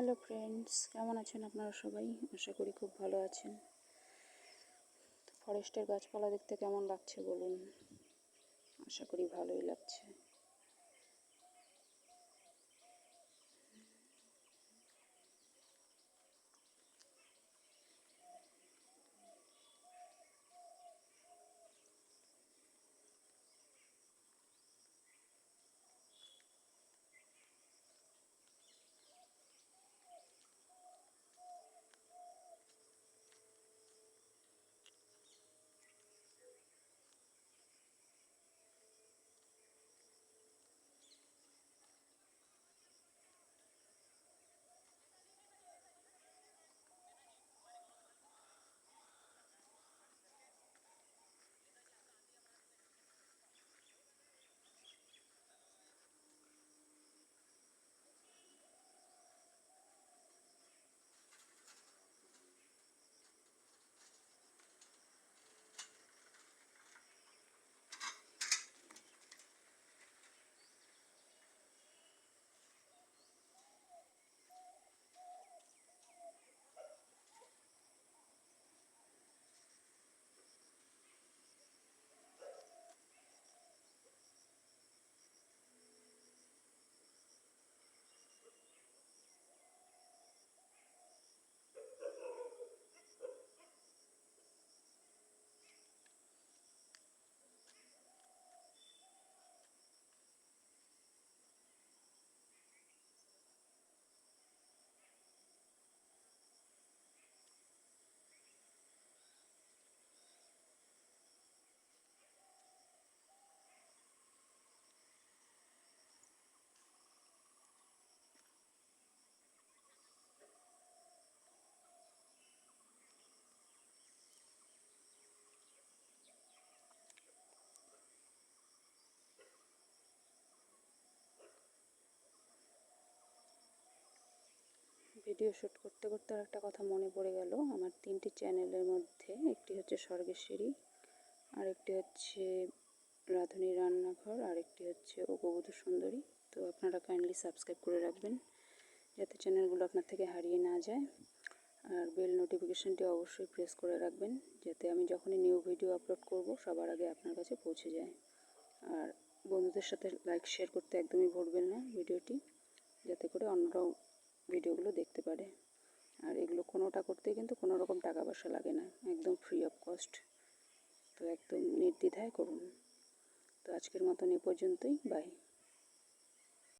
Hello friends, কেমন আছেন আপনারা সবাই? আশা করি খুব ভালো আছেন। ফরেস্টের গাছপালা দেখতে কেমন লাগছে বলুন? আশা করি ভালোই লাগছে। ভিডিও শ্যুট করতে করতে আর একটা কথা মনে পড়ে গেল। আমার 3টি চ্যানেলের মধ্যে একটি হচ্ছে স্বর্গেশ্বরী, আরেকটি হচ্ছে রাঁধুনি রান্নাঘর, আরেকটি হচ্ছে অপবধূ সুন্দরী। তো আপনারা কাইন্ডলি সাবস্ক্রাইব করে রাখবেন যাতে চ্যানেলগুলো আপনার থেকে হারিয়ে না যায়। আর বেল নোটিফিকেশানটি অবশ্যই প্রেস করে রাখবেন যাতে আমি যখনই নিউ ভিডিও আপলোড করব সবার আগে আপনার কাছে পৌঁছে যায়। আর বন্ধুদের সাথে লাইক শেয়ার করতে একদমই ভুলবেন না ভিডিওটি, যাতে করে অন্যরাও ভিডিওগুলো দেখতে পারে। আর এগুলো কোনোটা করতেই কিন্তু কোনো রকম টাকা পয়সা লাগে না, একদম ফ্রি অফ কস্ট। তো একদম নির্দ্বিধায় করুন। তো আজকের মতন এ পর্যন্তই, বাই।